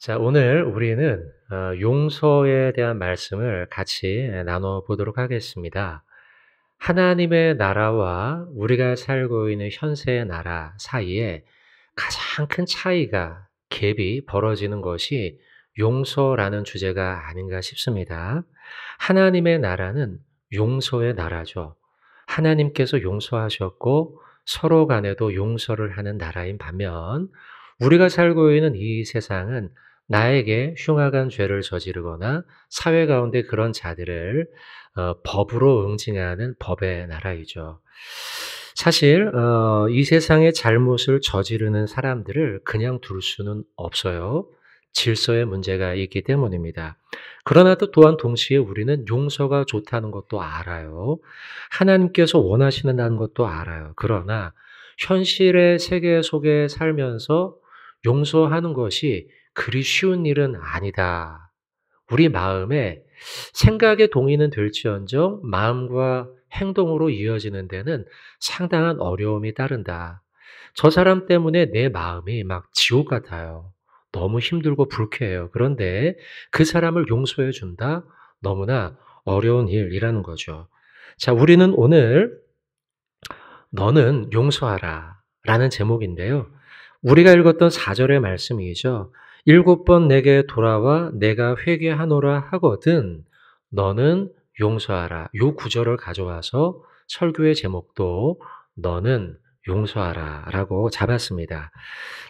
자, 오늘 우리는 용서에 대한 말씀을 같이 나눠 보도록 하겠습니다. 하나님의 나라와 우리가 살고 있는 현세의 나라 사이에 가장 큰 차이가, 갭이 벌어지는 것이 용서라는 주제가 아닌가 싶습니다. 하나님의 나라는 용서의 나라죠. 하나님께서 용서하셨고 서로 간에도 용서를 하는 나라인 반면 우리가 살고 있는 이 세상은 나에게 흉악한 죄를 저지르거나 사회 가운데 그런 자들을 법으로 응징하는 법의 나라이죠. 사실 이 세상의 잘못을 저지르는 사람들을 그냥 둘 수는 없어요. 질서의 문제가 있기 때문입니다. 그러나 또 또한 동시에 우리는 용서가 좋다는 것도 알아요. 하나님께서 원하시는다는 것도 알아요. 그러나 현실의 세계 속에 살면서 용서하는 것이 그리 쉬운 일은 아니다. 우리 마음에 생각의 동의는 될지언정 마음과 행동으로 이어지는 데는 상당한 어려움이 따른다. 저 사람 때문에 내 마음이 막 지옥 같아요. 너무 힘들고 불쾌해요. 그런데 그 사람을 용서해 준다? 너무나 어려운 일이라는 거죠. 자, 우리는 오늘 너는 용서하라 라는 제목인데요. 우리가 읽었던 4절의 말씀이죠. 7번 내게 돌아와 내가 회개하노라 하거든 너는 용서하라. 요 구절을 가져와서 설교의 제목도 너는 용서하라 라고 잡았습니다.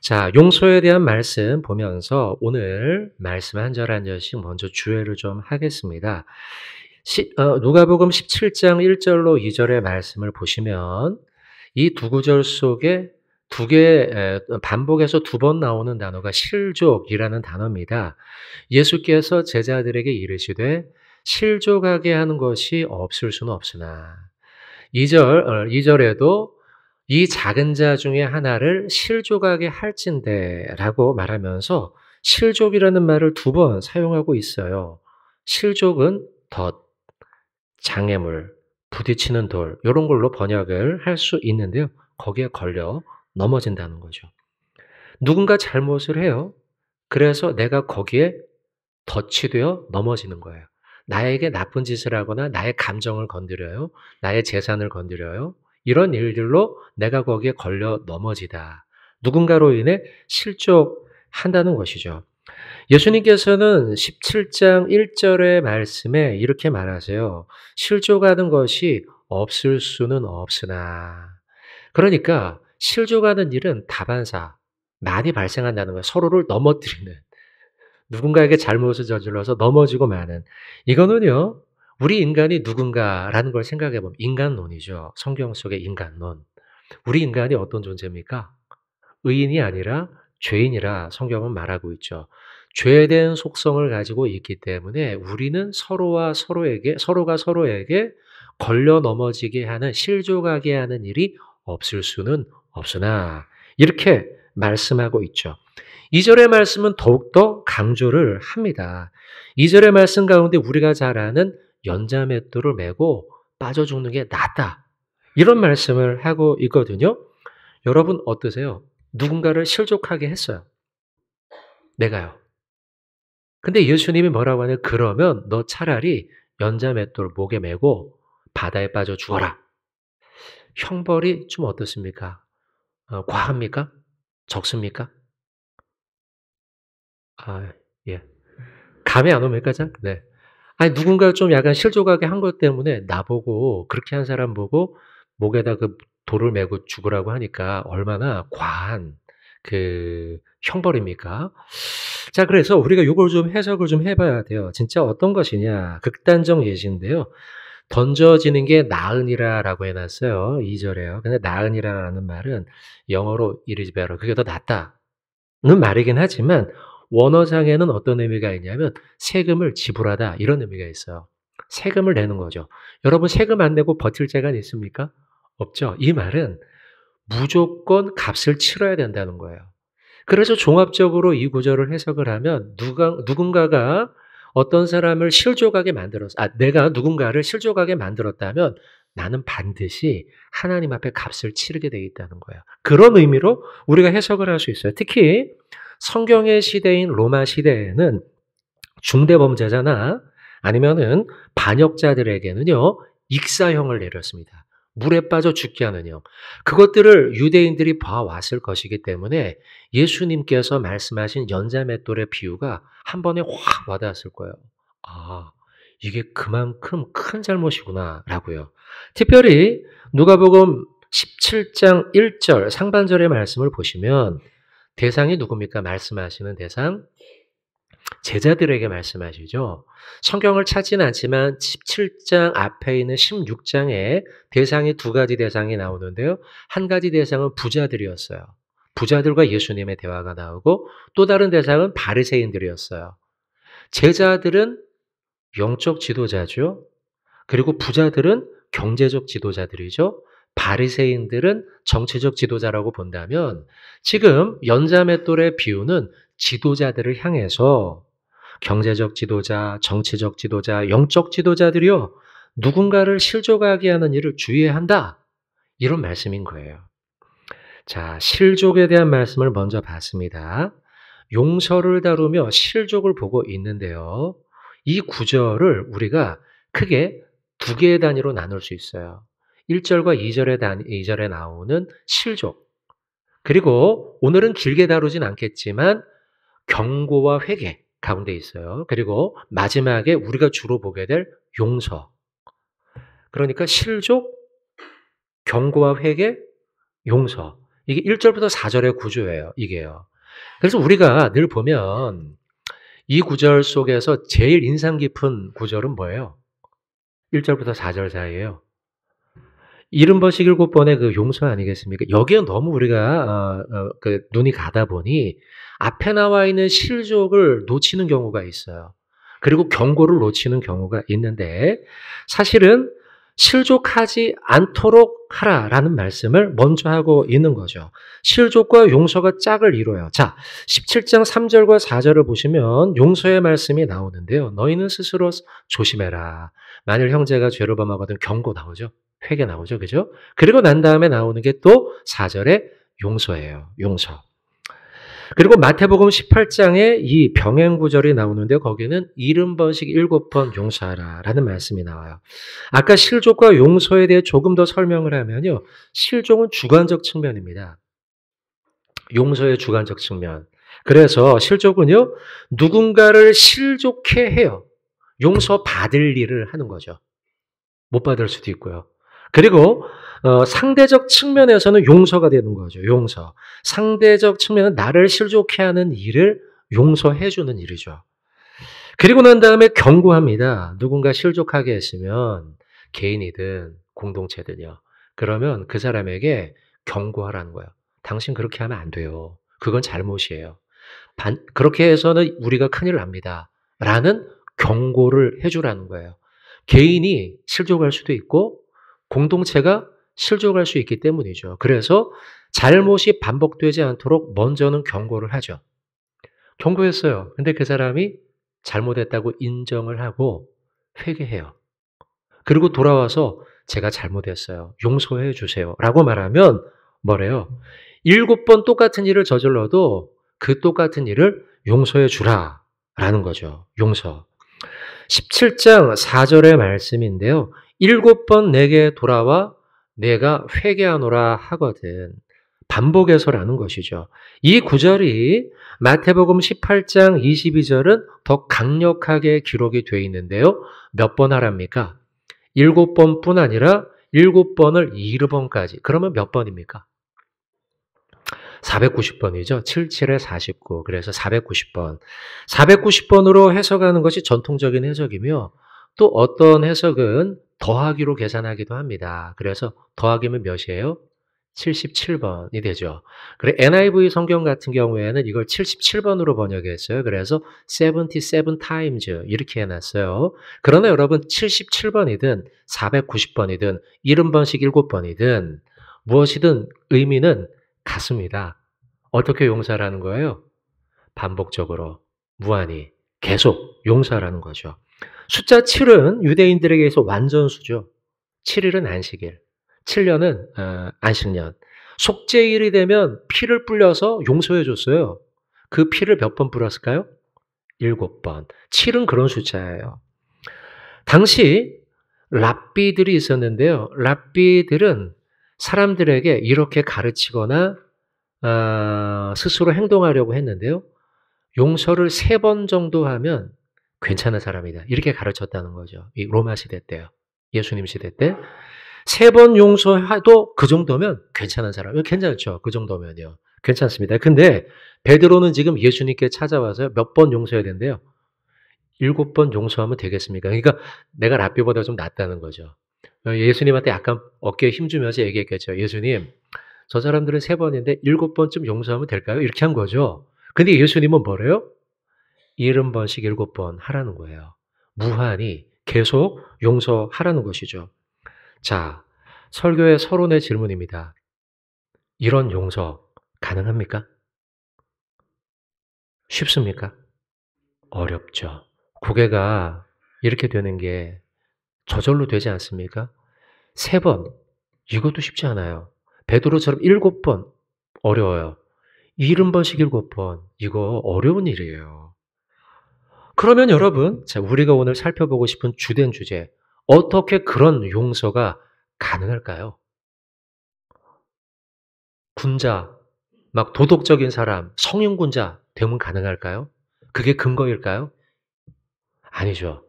자, 용서에 대한 말씀 보면서 오늘 말씀 한 절 한 절씩 먼저 주의를 좀 하겠습니다. 누가복음 17장 1절로 2절의 말씀을 보시면 이 두 구절 속에 반복해서 2번 나오는 단어가 실족이라는 단어입니다. 예수께서 제자들에게 이르시되 실족하게 하는 것이 없을 수는 없으나 2절에도 이 작은 자 중에 하나를 실족하게 할진대 라고 말하면서 실족이라는 말을 2번 사용하고 있어요. 실족은 덫, 장애물, 부딪히는 돌 이런 걸로 번역을 할 수 있는데요. 거기에 걸려 넘어진다는 거죠. 누군가 잘못을 해요. 그래서 내가 거기에 덫이 되어 넘어지는 거예요. 나에게 나쁜 짓을 하거나 나의 감정을 건드려요. 나의 재산을 건드려요. 이런 일들로 내가 거기에 걸려 넘어지다. 누군가로 인해 실족한다는 것이죠. 예수님께서는 17장 1절의 말씀에 이렇게 말하세요. 실족하는 것이 없을 수는 없으나. 그러니까 실족하는 일은 다반사, 많이 발생한다는 거예요. 서로를 넘어뜨리는. 누군가에게 잘못을 저질러서 넘어지고 마는. 이거는요. 우리 인간이 누군가라는 걸 생각해 보면 인간론이죠. 성경 속의 인간론. 우리 인간이 어떤 존재입니까? 의인이 아니라 죄인이라 성경은 말하고 있죠. 죄된 속성을 가지고 있기 때문에 우리는 서로가 서로에게 걸려 넘어지게 하는 실족하게 하는 일이 없을 수는 없으나 이렇게 말씀하고 있죠. 2절의 말씀은 더욱더 강조를 합니다. 2절의 말씀 가운데 우리가 잘 아는 연자맷돌을 메고 빠져 죽는 게 낫다. 이런 말씀을 하고 있거든요. 여러분 어떠세요? 누군가를 실족하게 했어요. 내가요. 근데 예수님이 뭐라고 하냐? 그러면 너 차라리 연자맷돌 목에 메고 바다에 빠져 죽어라. 형벌이 좀 어떻습니까? 과합니까? 적습니까? 예. 감이 안 옵니까, 잘? 네. 아니, 누군가 좀 약간 실족하게 한 것 때문에 나보고, 그렇게 한 사람 보고 목에다 그 돌을 메고 죽으라고 하니까 얼마나 과한 형벌입니까? 자, 그래서 우리가 요걸 좀 해석을 좀 해봐야 돼요. 진짜 어떤 것이냐. 극단적 예시인데요. 던져지는 게 나으니라라고 해놨어요. 2절에요. 근데 나으니라라는 말은 영어로 it is better. 그게 더 낫다는 말이긴 하지만 원어상에는 어떤 의미가 있냐면 세금을 지불하다 이런 의미가 있어요. 세금을 내는 거죠. 여러분 세금 안 내고 버틸 자가 있습니까? 없죠. 이 말은 무조건 값을 치러야 된다는 거예요. 그래서 종합적으로 이 구절을 해석을 하면 누군가가 어떤 사람을 내가 누군가를 실족하게 만들었다면 나는 반드시 하나님 앞에 값을 치르게 되어 있다는 거예요. 그런 의미로 우리가 해석을 할 수 있어요. 특히 성경의 시대인 로마 시대에는 중대범죄자나 아니면은 반역자들에게는요, 익사형을 내렸습니다. 물에 빠져 죽게 하는 형. 그것들을 유대인들이 봐왔을 것이기 때문에 예수님께서 말씀하신 연자맷돌의 비유가 한 번에 확 와닿았을 거예요. 아, 이게 그만큼 큰 잘못이구나 라고요. 특별히 누가복음 17장 1절 상반절의 말씀을 보시면 대상이 누굽니까? 말씀하시는 대상 제자들에게 말씀하시죠. 성경을 찾지는 않지만 17장 앞에 있는 16장에 대상이 두 가지 대상이 나오는데요. 한 가지 대상은 부자들이었어요. 부자들과 예수님의 대화가 나오고 또 다른 대상은 바리새인들이었어요. 제자들은 영적 지도자죠. 그리고 부자들은 경제적 지도자들이죠. 바리새인들은 정치적 지도자라고 본다면 지금 연자맷돌의 비유는 지도자들을 향해서 경제적 지도자, 정치적 지도자, 영적 지도자들이요. 누군가를 실족하게 하는 일을 주의해야 한다. 이런 말씀인 거예요. 자, 실족에 대한 말씀을 먼저 봤습니다. 용서를 다루며 실족을 보고 있는데요. 이 구절을 우리가 크게 두 개의 단위로 나눌 수 있어요. 1절과 2절에 나오는 실족. 그리고 오늘은 길게 다루진 않겠지만 경고와 회개 가운데 있어요. 그리고 마지막에 우리가 주로 보게 될 용서. 그러니까 실족, 경고와 회개, 용서. 이게 1절부터 4절의 구조예요. 이게요. 그래서 우리가 늘 보면 이 구절 속에서 제일 인상 깊은 구절은 뭐예요? 1절부터 4절 사이에요. 70번씩 7번의 그 용서 아니겠습니까? 여기에 너무 우리가 눈이 가다 보니 앞에 나와 있는 실족을 놓치는 경우가 있어요. 그리고 경고를 놓치는 경우가 있는데 사실은 실족하지 않도록 하라라는 말씀을 먼저 하고 있는 거죠. 실족과 용서가 짝을 이뤄요. 자, 17장 3절과 4절을 보시면 용서의 말씀이 나오는데요. 너희는 스스로 조심해라. 만일 형제가 죄를 범하거든 경고 나오죠. 회개 나오죠. 그죠? 그리고 난 다음에 나오는 게 또 4절에 용서예요. 용서. 그리고 마태복음 18장에 이 병행 구절이 나오는데 거기는 70번씩 7번 용서하라 라는 말씀이 나와요. 아까 실족과 용서에 대해 조금 더 설명을 하면요. 실족은 주관적 측면입니다. 용서의 주관적 측면. 그래서 실족은요. 누군가를 실족해 해요. 용서받을 일을 하는 거죠. 못 받을 수도 있고요. 그리고 상대적 측면에서는 용서가 되는 거죠. 용서. 상대적 측면은 나를 실족해 하는 일을 용서해 주는 일이죠. 그리고 난 다음에 경고합니다. 누군가 실족하게 했으면 개인이든 공동체든요. 그러면 그 사람에게 경고하라는 거예요. 당신 그렇게 하면 안 돼요. 그건 잘못이에요. 그렇게 해서는 우리가 큰일 납니다. 라는 경고를 해주라는 거예요. 개인이 실족할 수도 있고 공동체가 실족할 수 있기 때문이죠. 그래서 잘못이 반복되지 않도록 먼저는 경고를 하죠. 경고했어요. 근데 그 사람이 잘못했다고 인정을 하고 회개해요. 그리고 돌아와서 제가 잘못했어요. 용서해 주세요. 라고 말하면 뭐래요? 7번 똑같은 일을 저질러도 그 똑같은 일을 용서해 주라. 라는 거죠. 용서. 17장 4절의 말씀인데요. 7번 내게 돌아와 내가 회개하노라 하거든. 반복해서라는 것이죠. 이 구절이 마태복음 18장 22절은 더 강력하게 기록이 되어 있는데요. 몇 번 하랍니까? 7번뿐 아니라 7번을 7번까지. 그러면 몇 번입니까? 490번이죠. 77에 49. 그래서 490번. 490번으로 해석하는 것이 전통적인 해석이며 또 어떤 해석은 더하기로 계산하기도 합니다. 그래서 더하기면 몇이에요? 77번이 되죠. 그래 NIV 성경 같은 경우에는 이걸 77번으로 번역했어요. 그래서 77 times 이렇게 해놨어요. 그러나 여러분 77번이든 490번이든 70번씩 7번이든 무엇이든 의미는 같습니다. 어떻게 용서라는 거예요? 반복적으로, 무한히, 계속 용서라는 거죠. 숫자 7은 유대인들에게서 완전수죠. 7일은 안식일, 7년은 안식년. 속죄일이 되면 피를 뿌려서 용서해 줬어요. 그 피를 몇 번 뿌렸을까요? 7번. 7은 그런 숫자예요. 당시 랍비들이 있었는데요. 랍비들은 사람들에게 이렇게 가르치거나 스스로 행동하려고 했는데요. 용서를 3번 정도 하면 괜찮은 사람이다. 이렇게 가르쳤다는 거죠. 이 로마 시대 때요. 예수님 시대 때. 3번 용서해도 그 정도면 괜찮은 사람. 괜찮죠? 그 정도면요. 괜찮습니다. 근데 베드로는 지금 예수님께 찾아와서 몇 번 용서해야 된대요? 7번 용서하면 되겠습니까? 그러니까 내가 랍비보다 좀 낫다는 거죠. 예수님한테 약간 어깨에 힘주면서 얘기했겠죠. 예수님, 저 사람들은 3번인데 7번쯤 용서하면 될까요? 이렇게 한 거죠. 근데 예수님은 뭐래요? 70번씩 7번 하라는 거예요. 무한히 계속 용서하라는 것이죠. 자, 설교의 서론의 질문입니다. 이런 용서 가능합니까? 쉽습니까? 어렵죠. 고개가 이렇게 되는 게 저절로 되지 않습니까? 3번, 이것도 쉽지 않아요. 베드로처럼 7번, 어려워요. 70번씩 7번, 이거 어려운 일이에요. 그러면 여러분, 자, 우리가 오늘 살펴보고 싶은 주된 주제, 어떻게 그런 용서가 가능할까요? 군자, 막 도덕적인 사람, 성인군자 되면 가능할까요? 그게 근거일까요? 아니죠.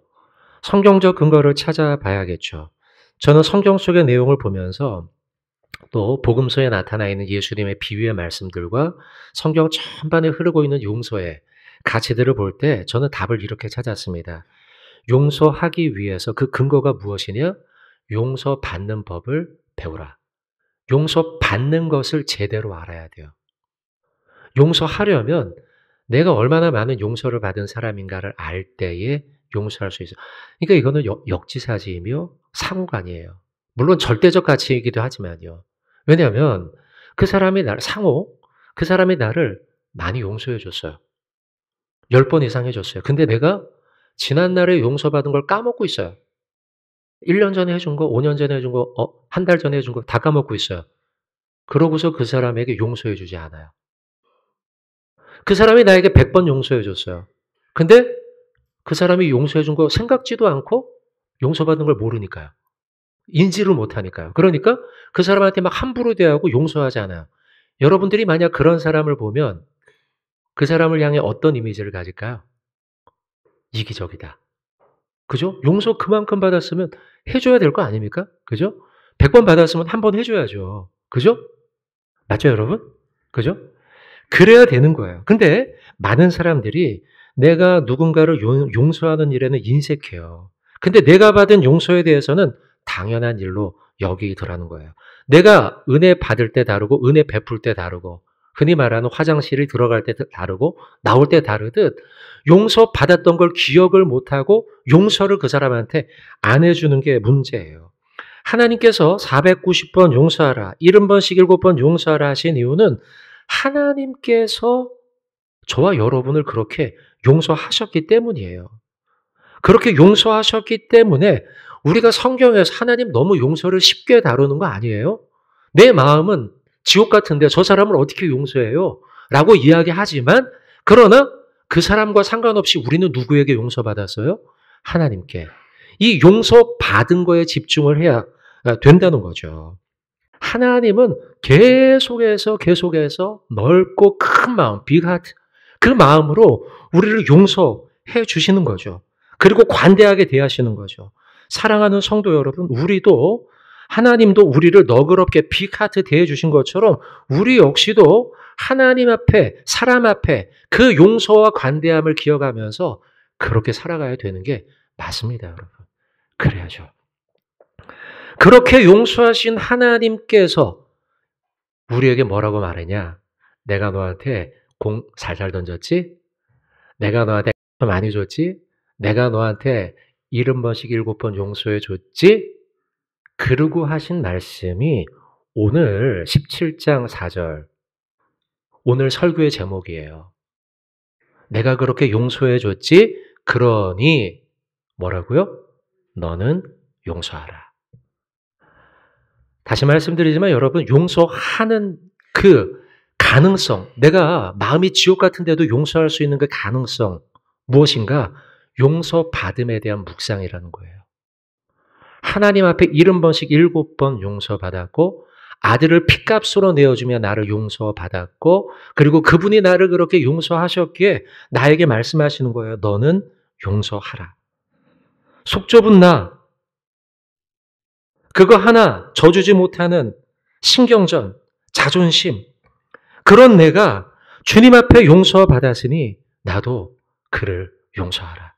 성경적 근거를 찾아봐야겠죠. 저는 성경 속의 내용을 보면서 또 복음서에 나타나 있는 예수님의 비유의 말씀들과 성경 전반에 흐르고 있는 용서의 가치들을 볼 때 저는 답을 이렇게 찾았습니다. 용서하기 위해서 그 근거가 무엇이냐? 용서받는 법을 배우라. 용서받는 것을 제대로 알아야 돼요. 용서하려면 내가 얼마나 많은 용서를 받은 사람인가를 알 때에 용서할 수 있어요. 그러니까 이거는 역지사지이며 상호가 아니에요. 물론 절대적 가치이기도 하지만요. 왜냐하면 그 사람이 그 사람이 나를 많이 용서해 줬어요. 10번 이상 해줬어요. 근데 내가 지난날에 용서받은 걸 까먹고 있어요. 1년 전에 해준 거, 5년 전에 해준 거, 한 달 전에 해준 거 다 까먹고 있어요. 그러고서 그 사람에게 용서해 주지 않아요. 그 사람이 나에게 100번 용서해 줬어요. 근데 그 사람이 용서해 준 거 생각지도 않고 용서받은 걸 모르니까요. 인지를 못하니까요. 그러니까 그 사람한테 막 함부로 대하고 용서하지 않아요. 여러분들이 만약 그런 사람을 보면 그 사람을 향해 어떤 이미지를 가질까요? 이기적이다. 그죠? 용서 그만큼 받았으면 해줘야 될 거 아닙니까? 그죠? 100번 받았으면 한 번 해줘야죠. 그죠? 맞죠, 여러분? 그죠? 그래야 되는 거예요. 근데 많은 사람들이 내가 누군가를 용서하는 일에는 인색해요. 근데 내가 받은 용서에 대해서는 당연한 일로 여기더라는 거예요. 내가 은혜 받을 때 다르고 은혜 베풀 때 다르고 흔히 말하는 화장실을 들어갈 때 다르고 나올 때 다르듯 용서 받았던 걸 기억을 못하고 용서를 그 사람한테 안 해주는 게 문제예요. 하나님께서 490번 용서하라, 70번씩 7번 용서하라 하신 이유는 하나님께서 저와 여러분을 그렇게 용서하셨기 때문이에요. 그렇게 용서하셨기 때문에 우리가 성경에서 하나님 너무 용서를 쉽게 다루는 거 아니에요? 내 마음은 지옥 같은데 저 사람을 어떻게 용서해요? 라고 이야기하지만 그러나 그 사람과 상관없이 우리는 누구에게 용서받았어요? 하나님께. 이 용서받은 거에 집중을 해야 된다는 거죠. 하나님은 계속해서 넓고 큰 마음, 빅 하트, 그 마음으로 우리를 용서해 주시는 거죠. 그리고 관대하게 대하시는 거죠. 사랑하는 성도 여러분, 우리도 하나님도 우리를 너그럽게 빅 하트 대해 주신 것처럼 우리 역시도 하나님 앞에, 사람 앞에 그 용서와 관대함을 기억하면서 그렇게 살아가야 되는 게 맞습니다, 여러분. 그래야죠. 그렇게 용서하신 하나님께서 우리에게 뭐라고 말했냐? 내가 너한테 공 살살 던졌지? 내가 너한테 많이 줬지? 내가 너한테 70번씩 7번 용서해 줬지? 그러고 하신 말씀이 오늘 17장 4절, 오늘 설교의 제목이에요. 내가 그렇게 용서해 줬지? 그러니 뭐라고요? 너는 용서하라. 다시 말씀드리지만 여러분, 용서하는 그 가능성, 내가 마음이 지옥 같은데도 용서할 수 있는 그 가능성, 무엇인가? 용서받음에 대한 묵상이라는 거예요. 하나님 앞에 70번씩 7번 용서받았고, 아들을 핏값으로 내어주며 나를 용서받았고, 그리고 그분이 나를 그렇게 용서하셨기에 나에게 말씀하시는 거예요. 너는 용서하라. 속 좁은 나, 그거 하나 져주지 못하는 신경전, 자존심, 그런 내가 주님 앞에 용서받았으니 나도 그를 용서하라.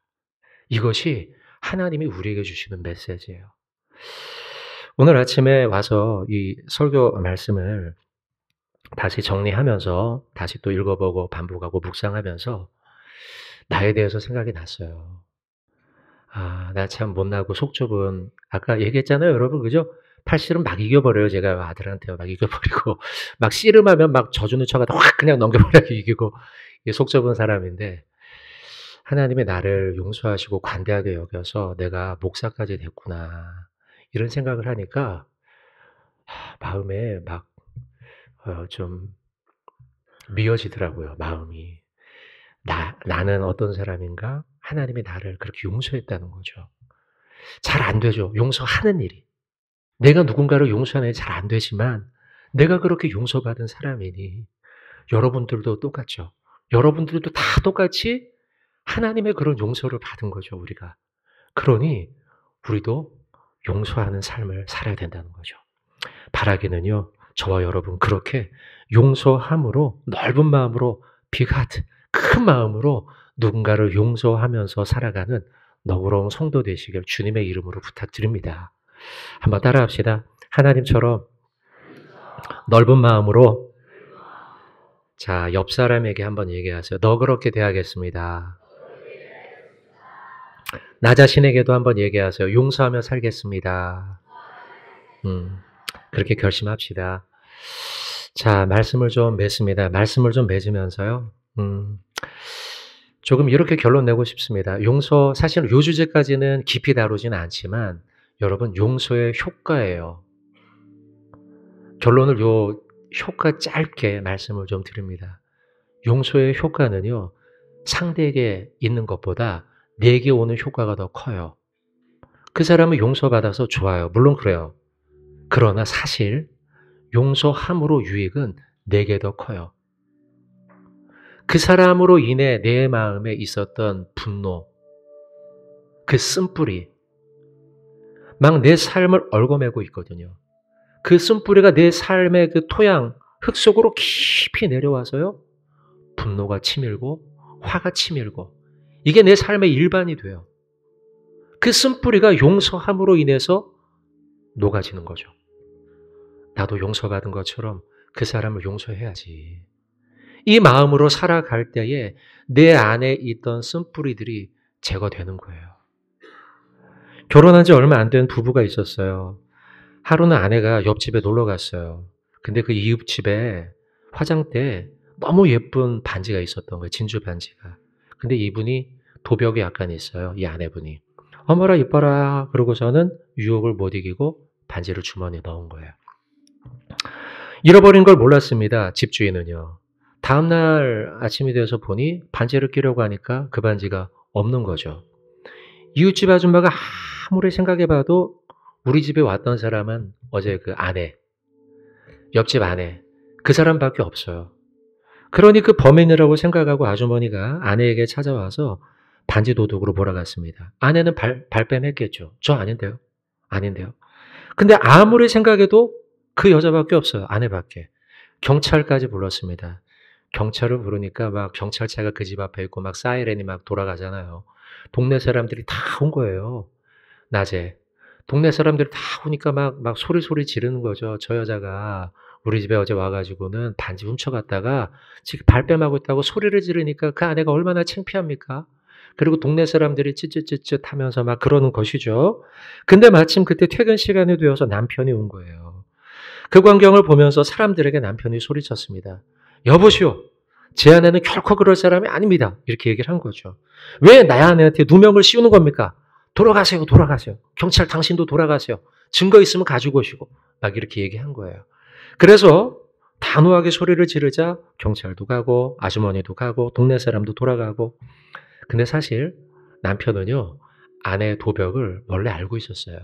이것이 하나님이 우리에게 주시는 메시지예요. 오늘 아침에 와서 이 설교 말씀을 다시 정리하면서 다시 또 읽어보고 반복하고 묵상하면서 나에 대해서 생각이 났어요. 아, 나 참 못나고 속 좁은, 아까 얘기했잖아요, 여러분. 그죠? 팔씨름 막 이겨버려요. 제가 아들한테 막 이겨버리고, 막 씨름하면 막 져주는 척하다 확 그냥 넘겨버리고 이기고, 이게 속 좁은 사람인데, 하나님이 나를 용서하시고 관대하게 여겨서 내가 목사까지 됐구나. 이런 생각을 하니까, 마음에 막, 좀 미어지더라고요, 마음이. 나는 어떤 사람인가? 하나님이 나를 그렇게 용서했다는 거죠. 잘 안 되죠. 용서하는 일이. 내가 누군가를 용서하는 일이 잘 안 되지만 내가 그렇게 용서받은 사람이니 여러분들도 똑같죠. 여러분들도 다 똑같이 하나님의 그런 용서를 받은 거죠, 우리가. 그러니 우리도 용서하는 삶을 살아야 된다는 거죠. 바라기는요, 저와 여러분 그렇게 용서함으로 넓은 마음으로 빅하트, 큰 마음으로 누군가를 용서하면서 살아가는 너그러운 성도 되시길 주님의 이름으로 부탁드립니다. 한번 따라합시다. 하나님처럼 넓은 마음으로, 자, 옆 사람에게 한번 얘기하세요. 너 그렇게 돼야겠습니다. 나 자신에게도 한번 얘기하세요. 용서하며 살겠습니다. 그렇게 결심합시다. 자, 말씀을 좀 맺습니다. 말씀을 좀 맺으면서요. 조금 이렇게 결론 내고 싶습니다. 용서, 사실은 요 주제까지는 깊이 다루지는 않지만 여러분, 용서의 효과예요. 결론을 요 효과 짧게 말씀을 좀 드립니다. 용서의 효과는요, 상대에게 있는 것보다 내게 오는 효과가 더 커요. 그 사람은 용서받아서 좋아요. 물론 그래요. 그러나 사실 용서함으로 유익은 내게 더 커요. 그 사람으로 인해 내 마음에 있었던 분노, 그 쓴뿌리, 막 내 삶을 얽어매고 있거든요. 그 쓴뿌리가 내 삶의 그 토양, 흙 속으로 깊이 내려와서요, 분노가 치밀고 화가 치밀고 이게 내 삶의 일반이 돼요. 그 쓴뿌리가 용서함으로 인해서 녹아지는 거죠. 나도 용서받은 것처럼 그 사람을 용서해야지. 이 마음으로 살아갈 때에 내 안에 있던 쓴뿌리들이 제거되는 거예요. 결혼한 지 얼마 안 된 부부가 있었어요. 하루는 아내가 옆집에 놀러 갔어요. 근데 그 이웃집에 화장대에 너무 예쁜 반지가 있었던 거예요. 진주 반지가. 근데 이분이 도벽이 약간 있어요. 이 아내분이. 어머라 이뻐라. 그러고서는 유혹을 못 이기고 반지를 주머니에 넣은 거예요. 잃어버린 걸 몰랐습니다. 집주인은요. 다음날 아침이 돼서 보니 반지를 끼려고 하니까 그 반지가 없는 거죠. 이웃집 아줌마가 아무리 생각해봐도 우리 집에 왔던 사람은 어제 그 아내, 옆집 아내, 그 사람밖에 없어요. 그러니 그 범인이라고 생각하고 아주머니가 아내에게 찾아와서 반지 도둑으로 몰아갔습니다. 아내는 발뺌했겠죠. 저 아닌데요. 아닌데요. 근데 아무리 생각해도 그 여자밖에 없어요. 아내밖에. 경찰까지 불렀습니다. 경찰을 부르니까 막 경찰차가 그 집 앞에 있고 막 사이렌이 막 돌아가잖아요. 동네 사람들이 다 온 거예요. 낮에. 동네 사람들이 다 오니까 막 소리 지르는 거죠. 저 여자가 우리 집에 어제 와가지고는 반지 훔쳐갔다가 지금 발뺌하고 있다고 소리를 지르니까 그 아내가 얼마나 창피합니까? 그리고 동네 사람들이 찌쯧찌쯧 하면서 막 그러는 것이죠. 근데 마침 그때 퇴근 시간이 되어서 남편이 온 거예요. 그 광경을 보면서 사람들에게 남편이 소리쳤습니다. 여보시오, 제 아내는 결코 그럴 사람이 아닙니다. 이렇게 얘기를 한 거죠. 왜 나의 아내한테 누명을 씌우는 겁니까? 돌아가세요. 경찰 당신도 돌아가세요. 증거 있으면 가지고 오시고. 막 이렇게 얘기한 거예요. 그래서 단호하게 소리를 지르자 경찰도 가고 아주머니도 가고 동네 사람도 돌아가고. 근데 사실 남편은요, 아내의 도벽을 원래 알고 있었어요.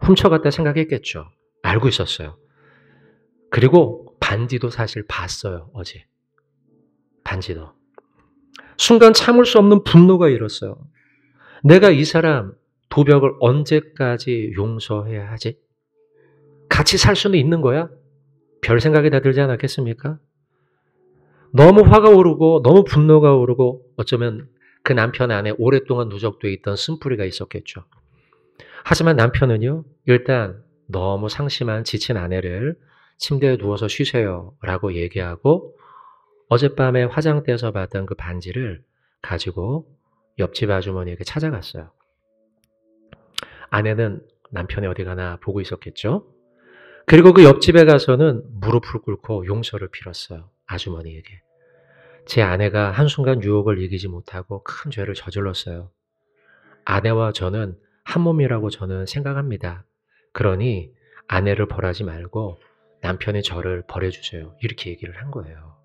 훔쳐갔다 생각했겠죠. 알고 있었어요. 그리고 반지도 사실 봤어요, 어제. 반지도. 순간 참을 수 없는 분노가 일었어요. 내가 이 사람 도벽을 언제까지 용서해야 하지? 같이 살 수는 있는 거야? 별 생각이 다 들지 않았겠습니까? 너무 화가 오르고 너무 분노가 오르고 어쩌면 그 남편 안에 오랫동안 누적돼 있던 쓴뿌리가 있었겠죠. 하지만 남편은요, 일단 너무 상심한 지친 아내를 침대에 누워서 쉬세요 라고 얘기하고 어젯밤에 화장대에서 받은 그 반지를 가지고 옆집 아주머니에게 찾아갔어요. 아내는 남편이 어디 가나 보고 있었겠죠. 그리고 그 옆집에 가서는 무릎을 꿇고 용서를 빌었어요. 아주머니에게. 제 아내가 한순간 유혹을 이기지 못하고 큰 죄를 저질렀어요. 아내와 저는 한 몸이라고 저는 생각합니다. 그러니 아내를 벌하지 말고 남편이 저를 벌해주세요. 이렇게 얘기를 한 거예요.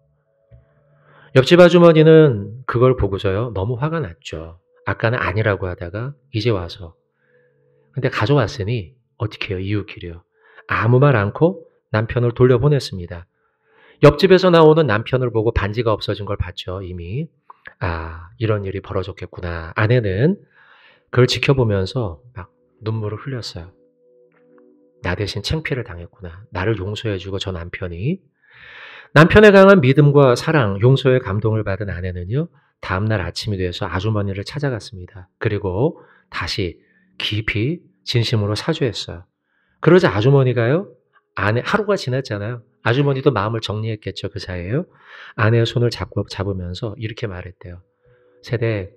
옆집 아주머니는 그걸 보고서요, 너무 화가 났죠. 아까는 아니라고 하다가 이제 와서. 근데 가져왔으니 어떻게 해요? 이웃끼리요. 아무 말 않고 남편을 돌려보냈습니다. 옆집에서 나오는 남편을 보고 반지가 없어진 걸 봤죠, 이미. 아, 이런 일이 벌어졌겠구나. 아내는 그걸 지켜보면서 막 눈물을 흘렸어요. 나 대신 창피를 당했구나. 나를 용서해주고 저 남편이. 남편의 강한 믿음과 사랑, 용서의 감동을 받은 아내는요, 다음날 아침이 돼서 아주머니를 찾아갔습니다. 그리고 다시 깊이 진심으로 사죄했어요. 그러자 아주머니가요, 하루가 지났잖아요. 아주머니도 마음을 정리했겠죠, 그 사이에요. 아내의 손을 잡으면서 이렇게 말했대요. 세댁,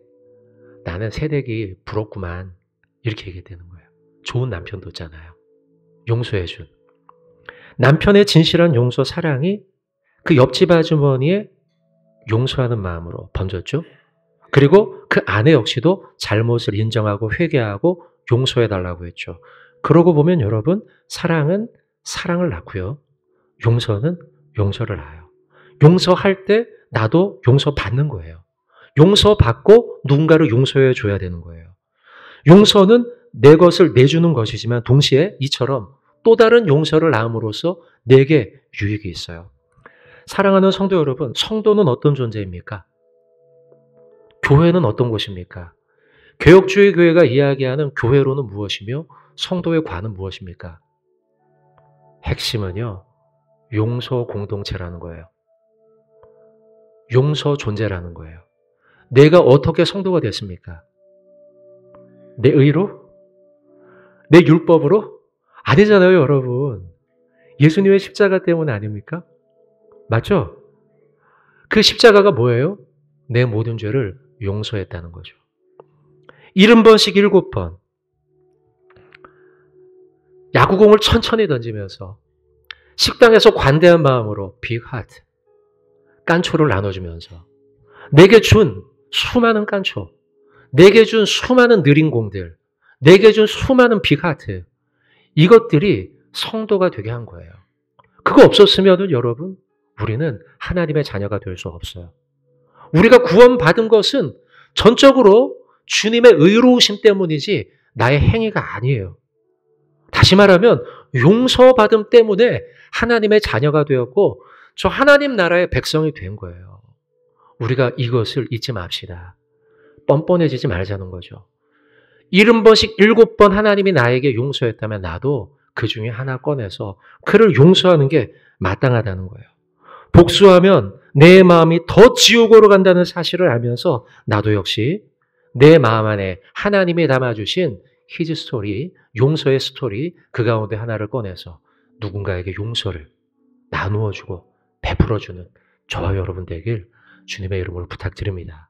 나는 세댁이 부럽구만. 이렇게 얘기되는 거예요. 좋은 남편도 있잖아요. 용서해준. 남편의 진실한 용서, 사랑이 그 옆집 아주머니의 용서하는 마음으로 번졌죠. 그리고 그 아내 역시도 잘못을 인정하고 회개하고 용서해달라고 했죠. 그러고 보면 여러분, 사랑은 사랑을 낳고요. 용서는 용서를 낳아요. 용서할 때 나도 용서받는 거예요. 용서받고 누군가를 용서해 줘야 되는 거예요. 용서는 내 것을 내주는 것이지만 동시에 이처럼 또 다른 용서를 낳음으로써 내게 유익이 있어요. 사랑하는 성도 여러분, 성도는 어떤 존재입니까? 교회는 어떤 곳입니까? 개혁주의 교회가 이야기하는 교회로는 무엇이며 성도의 관은 무엇입니까? 핵심은요, 용서 공동체라는 거예요. 용서 존재라는 거예요. 내가 어떻게 성도가 됐습니까? 내 의로? 내 율법으로? 아니잖아요, 여러분. 예수님의 십자가 때문 아닙니까? 맞죠? 그 십자가가 뭐예요? 내 모든 죄를 용서했다는 거죠. 70번씩 7번. 야구공을 천천히 던지면서 식당에서 관대한 마음으로 빅 하트, 깐초를 나눠주면서 내게 준 수많은 깐초, 내게 준 수많은 느린 공들, 내게 준 수많은 빅 하트, 이것들이 성도가 되게 한 거예요. 그거 없었으면 여러분, 우리는 하나님의 자녀가 될 수 없어요. 우리가 구원받은 것은 전적으로 주님의 의로우심 때문이지 나의 행위가 아니에요. 다시 말하면 용서받음 때문에 하나님의 자녀가 되었고 저 하나님 나라의 백성이 된 거예요. 우리가 이것을 잊지 맙시다. 뻔뻔해지지 말자는 거죠. 70번씩 7번 하나님이 나에게 용서했다면 나도 그 중에 하나 꺼내서 그를 용서하는 게 마땅하다는 거예요. 복수하면 내 마음이 더 지옥으로 간다는 사실을 알면서 나도 역시 내 마음 안에 하나님이 담아주신 히즈 스토리, 용서의 스토리, 그 가운데 하나를 꺼내서 누군가에게 용서를 나누어주고 베풀어주는 저와 여러분 되길 주님의 이름으로 부탁드립니다.